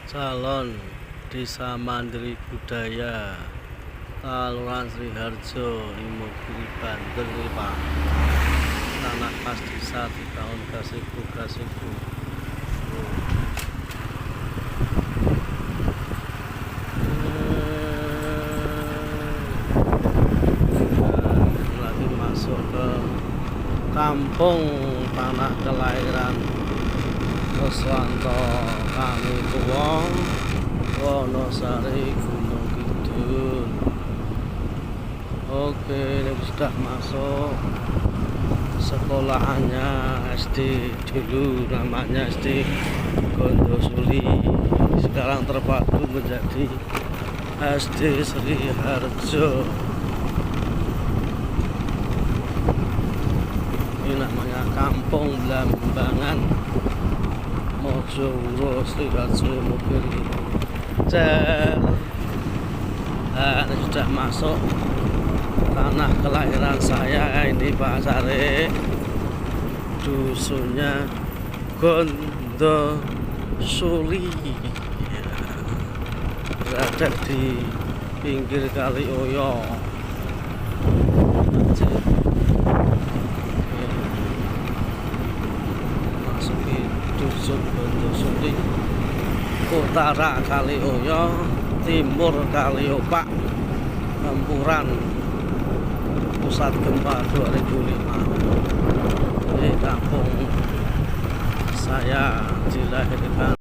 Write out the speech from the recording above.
Calon Desa Mandiri Budaya Kelurahan Sriharjo Imogiri Banten iki Pak. Tanah pas desa di tahun Kasiku. Lagi masuk ke kampung tanah kelahiran Reswanto kami tua Wonosari Gunung Kidul. Oke, ini sudah masuk sekolahannya SD dulu, namanya SD Gondosuli, sekarang terpadu menjadi SD Sriharjo. Ini namanya Kampung Blambangan Mojowuro Sriharjo Imogiri. Nah, ini sudah masuk tanah kelahiran saya, ini Pak Sare, dusunnya Gondosuli, berada di pinggir Kali Oyo. Masuki dusun Gondosuli, utara Kali Oyo, timur Kali Opak, Empuran, pusat gempa 2005. Ini kampung saya dilahirkan.